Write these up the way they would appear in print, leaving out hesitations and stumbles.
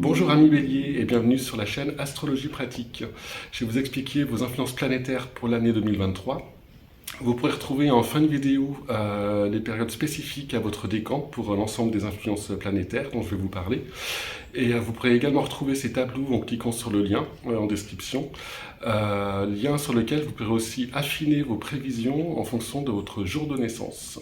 Bonjour amis Bélier et bienvenue sur la chaîne Astrologie Pratique. Je vais vous expliquer vos influences planétaires pour l'année 2023. Vous pourrez retrouver en fin de vidéo les périodes spécifiques à votre décan pour l'ensemble des influences planétaires dont je vais vous parler. Et vous pourrez également retrouver ces tableaux en cliquant sur le lien en description. Lien sur lequel vous pourrez aussi affiner vos prévisions en fonction de votre jour de naissance.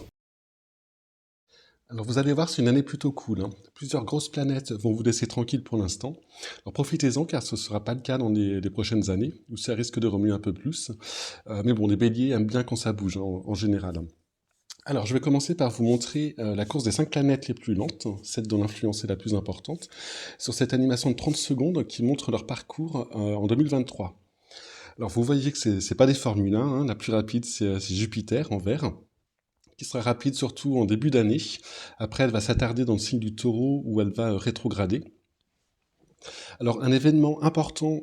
Alors vous allez voir, c'est une année plutôt cool, hein. Plusieurs grosses planètes vont vous laisser tranquille pour l'instant. Alors profitez-en car ce ne sera pas le cas dans les prochaines années, où ça risque de remuer un peu plus. Mais bon, les béliers aiment bien quand ça bouge, hein, en général. Alors je vais commencer par vous montrer la course des 5 planètes les plus lentes, celle dont l'influence est la plus importante, sur cette animation de 30 secondes qui montre leur parcours en 2023. Alors vous voyez que c'est pas des Formule 1, hein, la plus rapide c'est Jupiter en vert, qui sera rapide surtout en début d'année. Après, elle va s'attarder dans le signe du taureau où elle va rétrograder. Alors, un événement important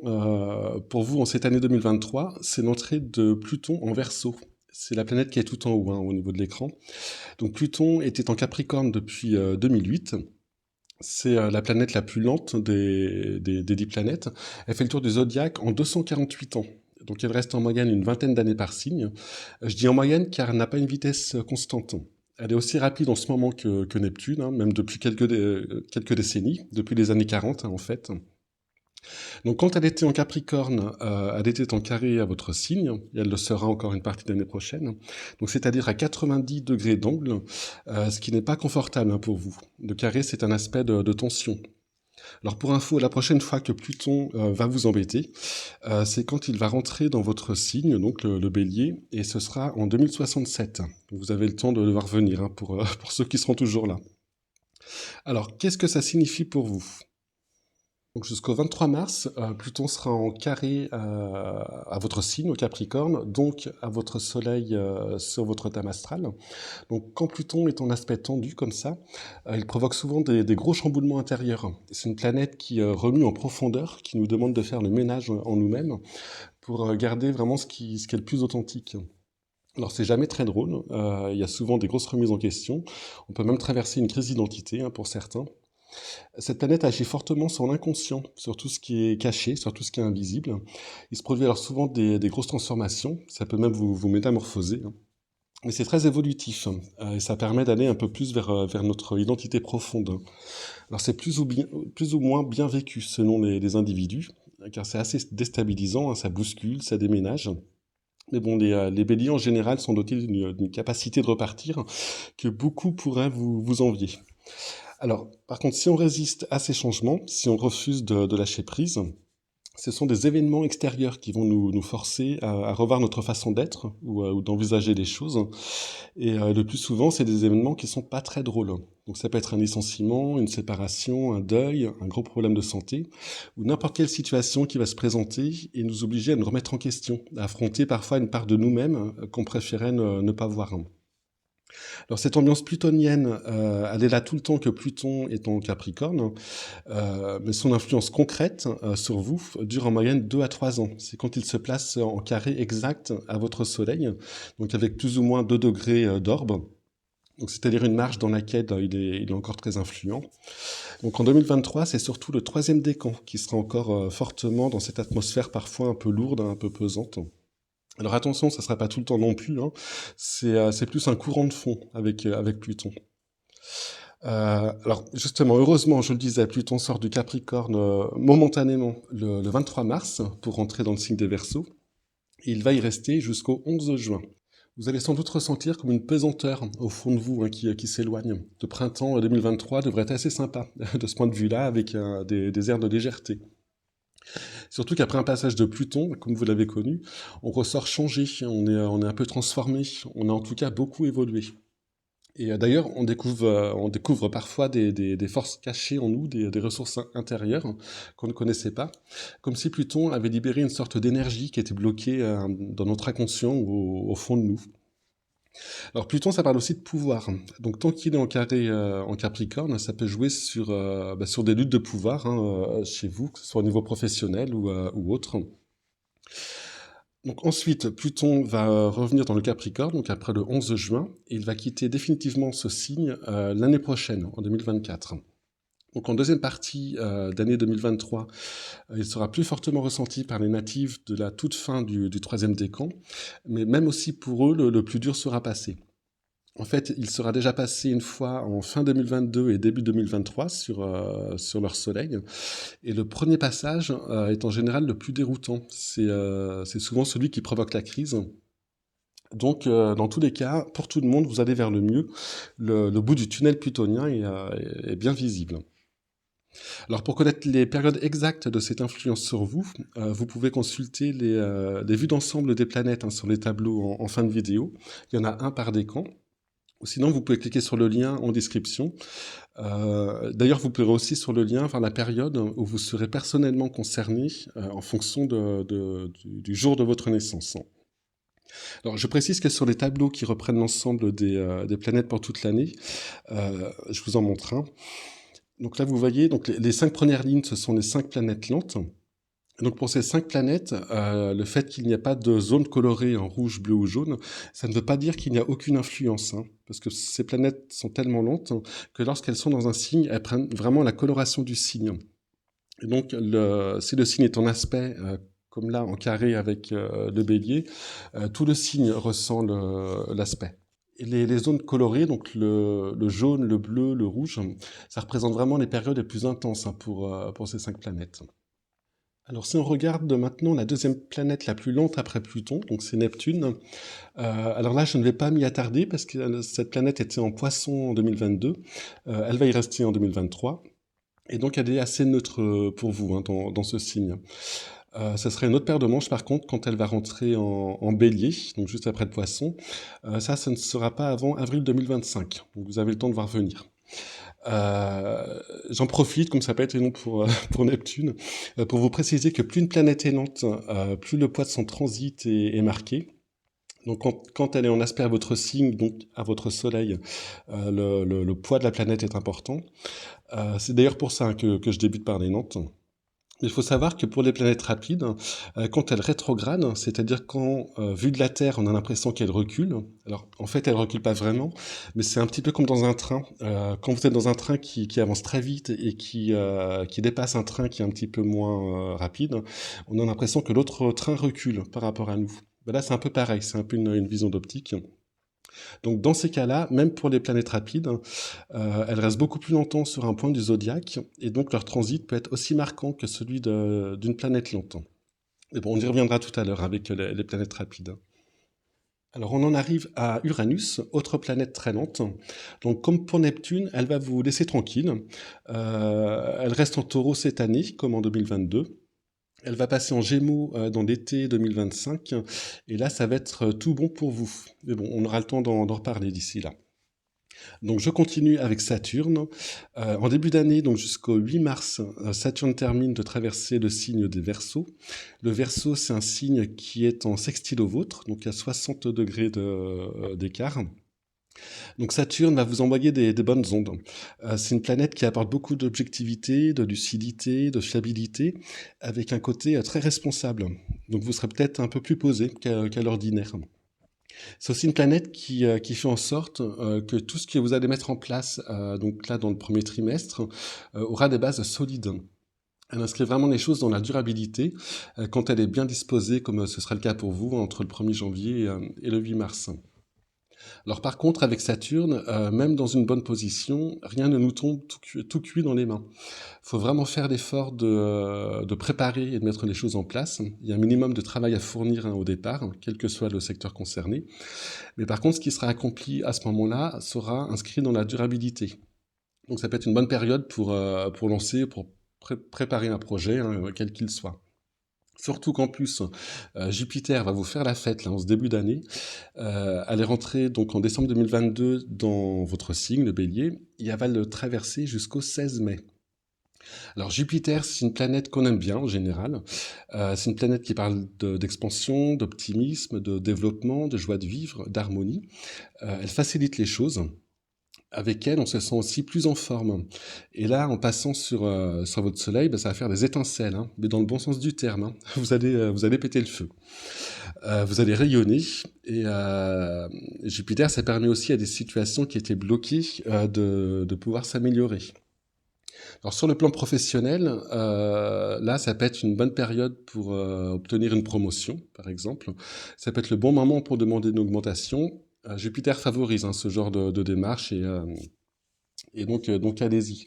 pour vous en cette année 2023, c'est l'entrée de Pluton en Verseau. C'est la planète qui est tout en haut, hein, au niveau de l'écran. Donc Pluton était en Capricorne depuis 2008. C'est la planète la plus lente des 10 planètes. Elle fait le tour du zodiaque en 248 ans. Donc elle reste en moyenne une vingtaine d'années par signe. Je dis en moyenne car elle n'a pas une vitesse constante. Elle est aussi rapide en ce moment que Neptune, hein, même depuis quelques décennies, depuis les années 40 hein, en fait. Donc quand elle était en Capricorne, elle était en carré à votre signe, et elle le sera encore une partie de l'année prochaine, donc c'est-à-dire à 90 degrés d'angle, ce qui n'est pas confortable hein, pour vous. Le carré, c'est un aspect de tension. Alors pour info, la prochaine fois que Pluton va vous embêter, c'est quand il va rentrer dans votre signe, donc le bélier, et ce sera en 2067. Vous avez le temps de le voir venir hein, pour ceux qui seront toujours là. Alors, qu'est-ce que ça signifie pour vous ? Donc jusqu'au 23 mars, Pluton sera en carré à votre signe, au Capricorne, donc à votre soleil sur votre thème astral. Donc quand Pluton est en aspect tendu comme ça, il provoque souvent des gros chamboulements intérieurs. C'est une planète qui remue en profondeur, qui nous demande de faire le ménage en nous-mêmes pour garder vraiment ce qui est le plus authentique. Alors c'est jamais très drôle, il y a souvent des grosses remises en question, on peut même traverser une crise d'identité hein, pour certains. Cette planète agit fortement sur l'inconscient, sur tout ce qui est caché, sur tout ce qui est invisible. Il se produit alors souvent des grosses transformations, ça peut même vous métamorphoser, hein. Mais c'est très évolutif, et ça permet d'aller un peu plus vers notre identité profonde. Alors c'est plus ou moins bien vécu selon les individus, car c'est assez déstabilisant, hein, ça bouscule, ça déménage. Mais bon, les béliers en général sont dotés d'une capacité de repartir que beaucoup pourraient vous envier. Alors, par contre, si on résiste à ces changements, si on refuse de lâcher prise, ce sont des événements extérieurs qui vont nous forcer à revoir notre façon d'être ou d'envisager les choses. Et le plus souvent, c'est des événements qui sont pas très drôles. Donc ça peut être un licenciement, une séparation, un deuil, un gros problème de santé, ou n'importe quelle situation qui va se présenter et nous obliger à nous remettre en question, à affronter parfois une part de nous-mêmes qu'on préférait ne pas voir. Alors cette ambiance plutonienne, elle est là tout le temps que Pluton est en Capricorne, mais son influence concrète sur vous dure en moyenne 2 à 3 ans. C'est quand il se place en carré exact à votre Soleil, donc avec plus ou moins 2 degrés d'orbe. Donc c'est-à-dire une marge dans laquelle il est encore très influent. Donc en 2023, c'est surtout le 3e décan qui sera encore fortement dans cette atmosphère parfois un peu lourde, un peu pesante. Alors attention, ça ne sera pas tout le temps non plus, hein. C'est plus un courant de fond avec Pluton. Alors justement, heureusement, je le disais, Pluton sort du Capricorne momentanément le 23 mars pour rentrer dans le signe des Verseaux. Et il va y rester jusqu'au 11 juin. Vous allez sans doute ressentir comme une pesanteur au fond de vous hein, qui s'éloigne. Le printemps 2023 devrait être assez sympa de ce point de vue-là, avec des airs de légèreté. Surtout qu'après un passage de Pluton, comme vous l'avez connu, on ressort changé, on est un peu transformé, on a en tout cas beaucoup évolué. Et d'ailleurs, on découvre parfois des forces cachées en nous, des ressources intérieures qu'on ne connaissait pas, comme si Pluton avait libéré une sorte d'énergie qui était bloquée dans notre inconscient ou au fond de nous. Alors Pluton, ça parle aussi de pouvoir. Donc tant qu'il est en carré en Capricorne, ça peut jouer sur des luttes de pouvoir hein, chez vous, que ce soit au niveau professionnel ou autre. Donc ensuite, Pluton va revenir dans le Capricorne, donc après le 11 juin, et il va quitter définitivement ce signe l'année prochaine, en 2024. Donc en deuxième partie d'année 2023, il sera plus fortement ressenti par les natifs de la toute fin du troisième décan, mais même aussi pour eux, le plus dur sera passé. En fait, il sera déjà passé une fois en fin 2022 et début 2023 sur leur soleil. Et le premier passage est en général le plus déroutant. C'est souvent celui qui provoque la crise. Donc, dans tous les cas, pour tout le monde, vous allez vers le mieux. Le bout du tunnel plutonien est bien visible. Alors, pour connaître les périodes exactes de cette influence sur vous, vous pouvez consulter les vues d'ensemble des planètes sur les tableaux en fin de vidéo. Il y en a un par décan. Ou sinon, vous pouvez cliquer sur le lien en description. D'ailleurs, vous pourrez aussi sur le lien voir la période où vous serez personnellement concerné en fonction du jour de votre naissance. Alors, je précise que sur les tableaux qui reprennent l'ensemble des planètes pour toute l'année, je vous en montre un. Donc là, vous voyez, donc les 5 premières lignes, ce sont les 5 planètes lentes. Donc pour ces 5 planètes, le fait qu'il n'y a pas de zone colorée en rouge, bleu ou jaune, ça ne veut pas dire qu'il n'y a aucune influence, parce que ces planètes sont tellement lentes que lorsqu'elles sont dans un signe, elles prennent vraiment la coloration du signe. Et donc si le signe est en aspect, comme là en carré avec le bélier, tout le signe ressent l'aspect. Et les zones colorées, donc le jaune, le bleu, le rouge, ça représente vraiment les périodes les plus intenses pour ces 5 planètes. Alors si on regarde maintenant la deuxième planète la plus lente après Pluton, donc c'est Neptune. Alors là, je ne vais pas m'y attarder parce que cette planète était en Poisson en 2022. Elle va y rester en 2023. Et donc elle est assez neutre pour vous dans ce signe. Ça serait une autre paire de manches par contre quand elle va rentrer en Bélier, donc juste après le Poisson. Ça ne sera pas avant avril 2025. Donc vous avez le temps de voir venir. J'en profite, comme ça peut être long pour Neptune, pour vous préciser que plus une planète est lente, plus le poids de son transit est marqué. Donc quand elle est en aspect à votre signe, donc à votre soleil, le poids de la planète est important. C'est d'ailleurs pour ça que je débute par les Nantes. Il faut savoir que pour les planètes rapides, quand elles rétrogradent, c'est-à-dire quand, vue de la Terre, on a l'impression qu'elles reculent. Alors, en fait, elles reculent pas vraiment, mais c'est un petit peu comme dans un train. Quand vous êtes dans un train qui avance très vite et qui dépasse un train qui est un petit peu moins rapide, on a l'impression que l'autre train recule par rapport à nous. Ben là, c'est un peu pareil, c'est un peu une vision d'optique. Donc dans ces cas-là, même pour les planètes rapides, elles restent beaucoup plus longtemps sur un point du zodiaque, et donc leur transit peut être aussi marquant que celui d'une planète lente. Et bon, on y reviendra tout à l'heure avec les planètes rapides. Alors on en arrive à Uranus, autre planète très lente. Donc comme pour Neptune, elle va vous laisser tranquille. Elle reste en Taureau cette année, comme en 2022. Elle va passer en Gémeaux dans l'été 2025, et là, ça va être tout bon pour vous. Mais bon, on aura le temps d'en reparler d'ici là. Donc je continue avec Saturne. En début d'année, donc jusqu'au 8 mars, Saturne termine de traverser le signe des Verseaux. Le Verseau, c'est un signe qui est en sextile au vôtre, donc à 60 degrés d'écart. Donc Saturne va vous envoyer des bonnes ondes. C'est une planète qui apporte beaucoup d'objectivité, de lucidité, de fiabilité, avec un côté très responsable. Donc vous serez peut-être un peu plus posé qu'à l'ordinaire. C'est aussi une planète qui fait en sorte que tout ce que vous allez mettre en place, donc là dans le premier trimestre, aura des bases solides. Elle inscrit vraiment les choses dans la durabilité quand elle est bien disposée, comme ce sera le cas pour vous, entre le 1er janvier et le 8 mars. Alors par contre, avec Saturne, même dans une bonne position, rien ne nous tombe tout cuit dans les mains. Il faut vraiment faire l'effort de préparer et de mettre les choses en place. Il y a un minimum de travail à fournir au départ, quel que soit le secteur concerné. Mais par contre, ce qui sera accompli à ce moment-là sera inscrit dans la durabilité. Donc ça peut être une bonne période pour lancer, pour préparer un projet, quel qu'il soit. Surtout qu'en plus, Jupiter va vous faire la fête là, en ce début d'année. Elle est rentrée donc en décembre 2022 dans votre signe, le Bélier, et elle va le traverser jusqu'au 16 mai. Alors Jupiter, c'est une planète qu'on aime bien en général. C'est une planète qui parle d'expansion, d'optimisme, de développement, de joie de vivre, d'harmonie. Elle facilite les choses. Avec elle, on se sent aussi plus en forme. Et là, en passant sur votre soleil, ça va faire des étincelles, mais dans le bon sens du terme. Vous allez péter le feu. Vous allez rayonner. Et Jupiter, ça permet aussi à des situations qui étaient bloquées de pouvoir s'améliorer. Alors sur le plan professionnel, là, ça peut être une bonne période pour obtenir une promotion, par exemple. Ça peut être le bon moment pour demander une augmentation. Jupiter favorise ce genre de démarche et donc allez-y.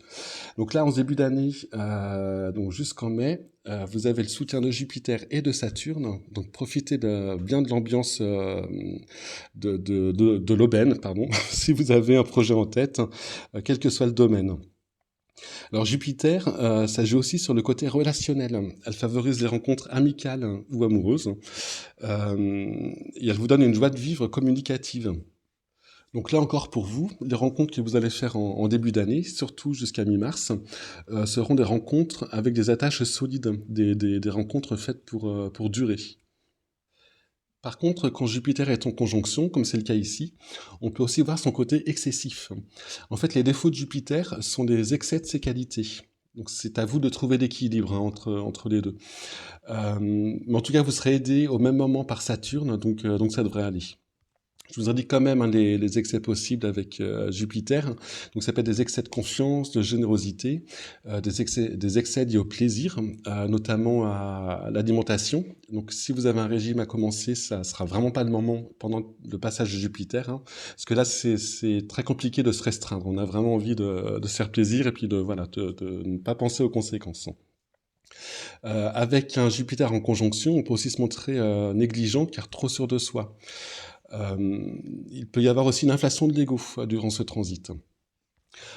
Donc là, en ce début d'année, donc jusqu'en mai, vous avez le soutien de Jupiter et de Saturne. Donc profitez bien de l'ambiance de l'aubaine, pardon, si vous avez un projet en tête, quel que soit le domaine. Alors Jupiter, ça joue aussi sur le côté relationnel. Elle favorise les rencontres amicales ou amoureuses. Et elle vous donne une joie de vivre communicative. Donc là encore pour vous, les rencontres que vous allez faire en début d'année, surtout jusqu'à mi-mars, seront des rencontres avec des attaches solides, des rencontres faites pour durer. Par contre, quand Jupiter est en conjonction, comme c'est le cas ici, on peut aussi voir son côté excessif. En fait, les défauts de Jupiter sont des excès de ses qualités. Donc c'est à vous de trouver l'équilibre entre les deux. Mais en tout cas, vous serez aidé au même moment par Saturne, donc ça devrait aller. Je vous indique quand même les excès possibles avec Jupiter. Donc ça peut être des excès de confiance, de générosité, des excès liés au plaisir, notamment à l'alimentation. Donc si vous avez un régime à commencer, ça sera vraiment pas le moment pendant le passage de Jupiter, parce que là c'est très compliqué de se restreindre. On a vraiment envie de se faire plaisir et puis de ne pas penser aux conséquences. Avec un Jupiter en conjonction, on peut aussi se montrer négligent car trop sûr de soi. Il peut y avoir aussi une inflation de l'ego durant ce transit.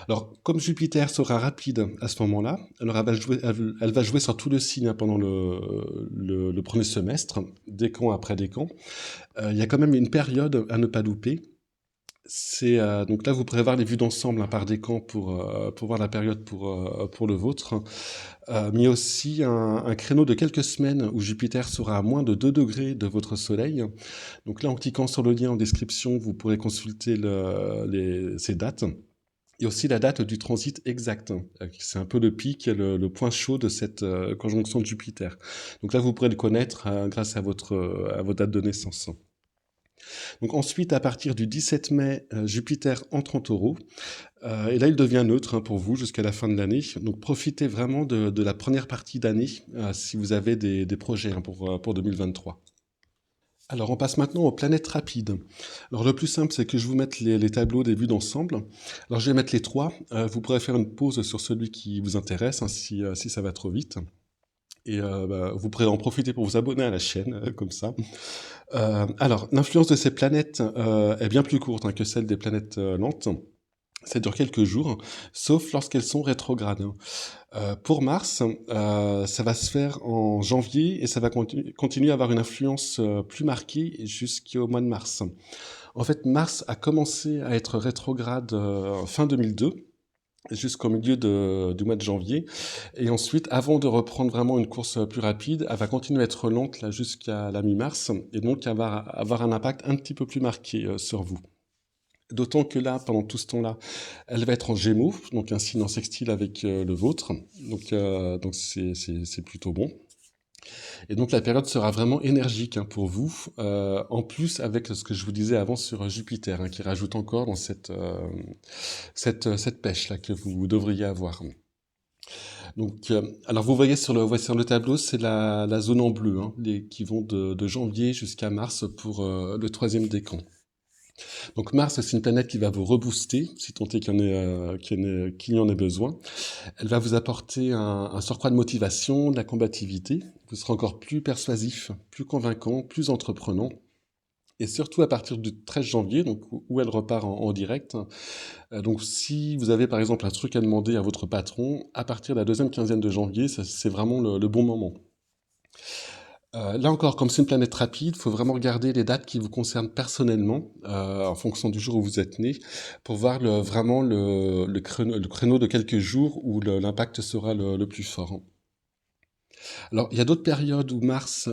Alors, comme Jupiter sera rapide à ce moment-là, alors elle va jouer sur tout le signe pendant le premier semestre, décan après décan. Il y a quand même une période à ne pas louper. Donc là, vous pourrez voir les vues d'ensemble par décan pour voir la période pour le vôtre. Mais il y a aussi un créneau de quelques semaines où Jupiter sera à moins de 2 degrés de votre Soleil. Donc là, en cliquant sur le lien en description, vous pourrez consulter ces dates. Et aussi la date du transit exact. C'est un peu le pic, le point chaud de cette conjonction de Jupiter. Donc là, vous pourrez le connaître grâce à vos dates de naissance. Donc ensuite, à partir du 17 mai, Jupiter entre en Taureau. Et là, il devient neutre pour vous jusqu'à la fin de l'année. Donc profitez vraiment de la première partie d'année si vous avez des projets pour 2023. Alors on passe maintenant aux planètes rapides. Alors le plus simple, c'est que je vous mette les tableaux des vues d'ensemble. Alors je vais mettre les trois. Vous pourrez faire une pause sur celui qui vous intéresse si ça va trop vite. Et vous pourrez en profiter pour vous abonner à la chaîne, comme ça. Alors, l'influence de ces planètes est bien plus courte que celle des planètes lentes. Ça dure quelques jours, sauf lorsqu'elles sont rétrogrades. Pour Mars, ça va se faire en janvier et ça va continuer à avoir une influence plus marquée jusqu'au mois de mars. En fait, Mars a commencé à être rétrograde fin 2002 jusqu'au milieu du mois de janvier. Et ensuite, avant de reprendre vraiment une course plus rapide, elle va continuer à être lente là, jusqu'à la mi-mars, et donc avoir un impact un petit peu plus marqué sur vous. D'autant que là, pendant tout ce temps-là, elle va être en Gémeaux, donc un signe en sextile avec le vôtre, donc c'est plutôt bon. Et donc la période sera vraiment énergique pour vous, en plus avec ce que je vous disais avant sur Jupiter, qui rajoute encore dans cette pêche là que vous devriez avoir. Donc, alors vous voyez sur le tableau, c'est la zone en bleu, qui vont de janvier jusqu'à mars pour le troisième décan. Donc Mars, c'est une planète qui va vous rebooster, si tant est qu'il y en ait besoin. Elle va vous apporter un surcroît de motivation, de la combativité. Vous serez encore plus persuasif, plus convaincant, plus entreprenant. Et surtout à partir du 13 janvier, donc où elle repart en direct. Donc si vous avez par exemple un truc à demander à votre patron, à partir de la deuxième quinzaine de janvier, c'est vraiment le bon moment. Là encore, comme c'est une planète rapide, il faut vraiment regarder les dates qui vous concernent personnellement, en fonction du jour où vous êtes né, pour voir vraiment le créneau de quelques jours où l'impact sera le plus fort. Alors, il y a d'autres périodes où Mars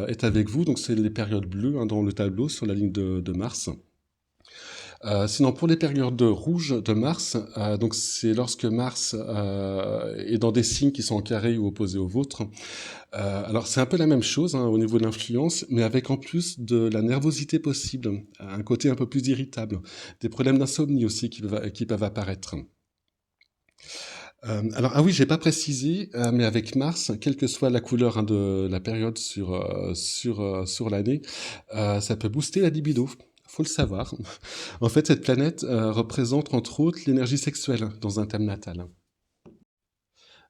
est avec vous, donc c'est les périodes bleues dans le tableau sur la ligne de Mars. Sinon, pour les périodes rouges de Mars, donc c'est lorsque Mars est dans des signes qui sont en carré ou opposés aux vôtres. Alors c'est un peu la même chose au niveau de l'influence, mais avec en plus de la nervosité possible, un côté un peu plus irritable, des problèmes d'insomnie aussi qui peuvent apparaître. Ah oui, j'ai pas précisé, mais avec Mars, quelle que soit la couleur, hein, de la période sur l'année, ça peut booster la libido. Faut le savoir. En fait, cette planète représente entre autres l'énergie sexuelle dans un thème natal.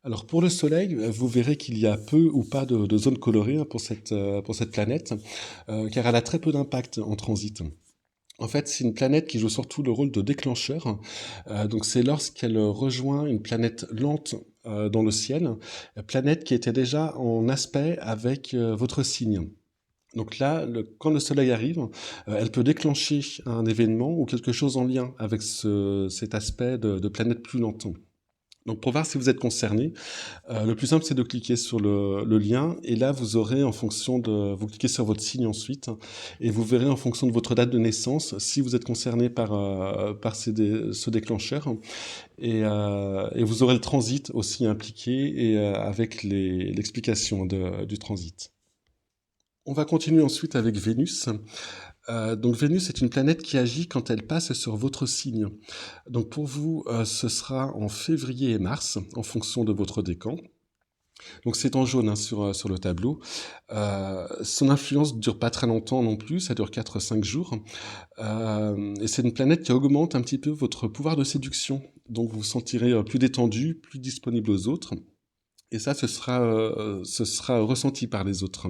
Alors pour le Soleil, vous verrez qu'il y a peu ou pas de zones colorées, hein, pour cette planète, car elle a très peu d'impact en transit. En fait, c'est une planète qui joue surtout le rôle de déclencheur. Donc c'est lorsqu'elle rejoint une planète lente dans le ciel, planète qui était déjà en aspect avec votre signe. Donc là, quand le Soleil arrive, elle peut déclencher un événement ou quelque chose en lien avec cet aspect de planète plus lente. Donc pour voir si vous êtes concerné, le plus simple c'est de cliquer sur le lien et là vous aurez en fonction de... Vous cliquez sur votre signe ensuite et vous verrez en fonction de votre date de naissance si vous êtes concerné par ce déclencheur et vous aurez le transit aussi impliqué et avec l'explication du transit. On va continuer ensuite avec Vénus. Donc Vénus est une planète qui agit quand elle passe sur votre signe. Donc pour vous, ce sera en février et mars, en fonction de votre décan. Donc c'est en jaune, hein, sur le tableau. Son influence ne dure pas très longtemps non plus, ça dure 4-5 jours. Et c'est une planète qui augmente un petit peu votre pouvoir de séduction. Donc vous vous sentirez plus détendu, plus disponible aux autres. Et ça, ce sera ressenti par les autres.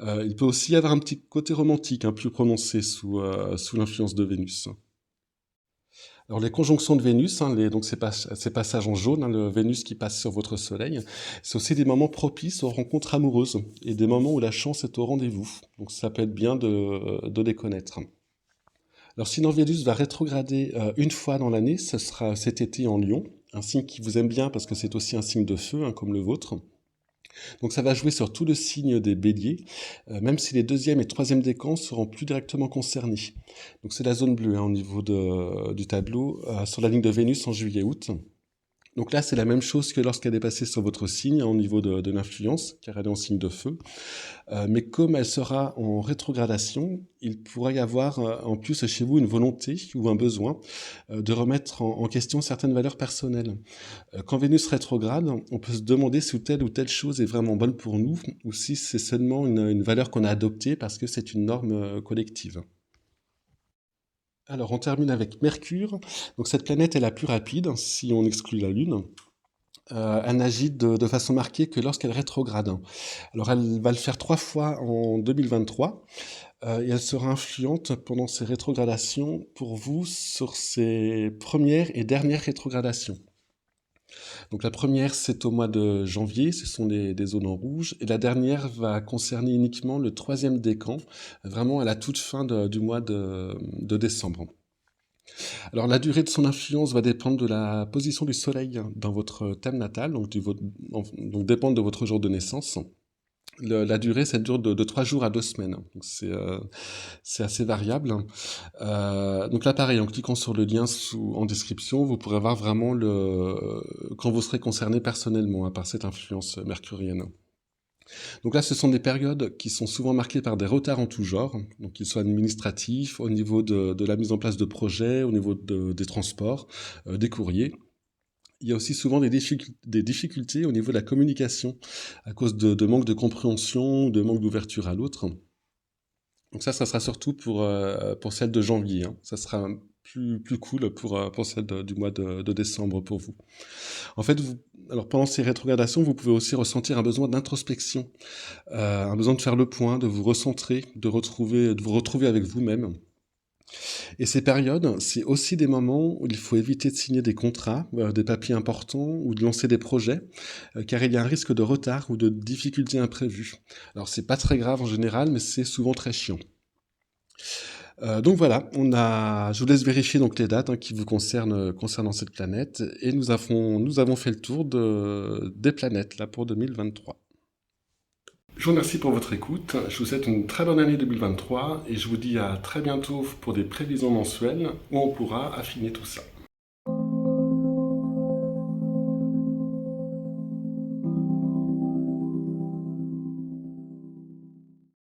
Il peut aussi y avoir un petit côté romantique, hein, plus prononcé sous l'influence de Vénus. Alors les conjonctions de Vénus, hein, donc ces passages en jaune, hein, le Vénus qui passe sur votre Soleil, c'est aussi des moments propices aux rencontres amoureuses et des moments où la chance est au rendez-vous. Donc ça peut être bien de les connaître. Alors sinon Vénus va rétrograder une fois dans l'année, ce sera cet été en Lion, un signe qui vous aime bien parce que c'est aussi un signe de feu, hein, comme le vôtre. Donc ça va jouer sur tout le signe des béliers, même si les deuxième et troisième décans seront plus directement concernés. Donc c'est la zone bleue, hein, au niveau du tableau, sur la ligne de Vénus en juillet-août. Donc là, c'est la même chose que lorsqu'elle est passée sur votre signe, hein, au niveau de l'influence, car elle est en signe de feu. Mais comme elle sera en rétrogradation, il pourrait y avoir en plus chez vous une volonté ou un besoin de remettre en question certaines valeurs personnelles. Quand Vénus rétrograde, on peut se demander si telle ou telle chose est vraiment bonne pour nous ou si c'est seulement une valeur qu'on a adoptée parce que c'est une norme collective. Alors on termine avec Mercure. Donc cette planète est la plus rapide si on exclut la Lune. Elle n'agit de façon marquée que lorsqu'elle rétrograde. Alors elle va le faire 3 fois en 2023 et elle sera influente pendant ses rétrogradations pour vous sur ses premières et dernières rétrogradations. Donc la première c'est au mois de janvier, ce sont des zones en rouge, et la dernière va concerner uniquement le troisième décan, vraiment à la toute fin du mois de décembre. Alors la durée de son influence va dépendre de la position du soleil dans votre thème natal, donc dépendre de votre jour de naissance. La durée, ça dure de 3 jours à 2 semaines, donc c'est assez variable. Donc là pareil, en cliquant sur le lien en description, vous pourrez voir vraiment quand vous serez concerné personnellement, hein, par cette influence mercurienne. Donc là, ce sont des périodes qui sont souvent marquées par des retards en tout genre, donc qu'ils soient administratifs, au niveau de la mise en place de projets, au niveau des transports, des courriers. Il y a aussi souvent des difficultés au niveau de la communication, à cause de manque de compréhension, de manque d'ouverture à l'autre. Donc ça sera surtout pour celle de janvier, hein. Ça sera plus cool pour celle du mois de décembre pour vous. En fait, alors pendant ces rétrogradations, vous pouvez aussi ressentir un besoin d'introspection, un besoin de faire le point, de vous recentrer, de vous retrouver avec vous-même. Et ces périodes, c'est aussi des moments où il faut éviter de signer des contrats, des papiers importants ou de lancer des projets, car il y a un risque de retard ou de difficultés imprévues. Alors c'est pas très grave en général, mais c'est souvent très chiant. Donc voilà, je vous laisse vérifier donc les dates, hein, qui vous concernant cette planète, et nous avons fait le tour des planètes là pour 2023. Je vous remercie pour votre écoute, je vous souhaite une très bonne année 2023 et je vous dis à très bientôt pour des prévisions mensuelles où on pourra affiner tout ça.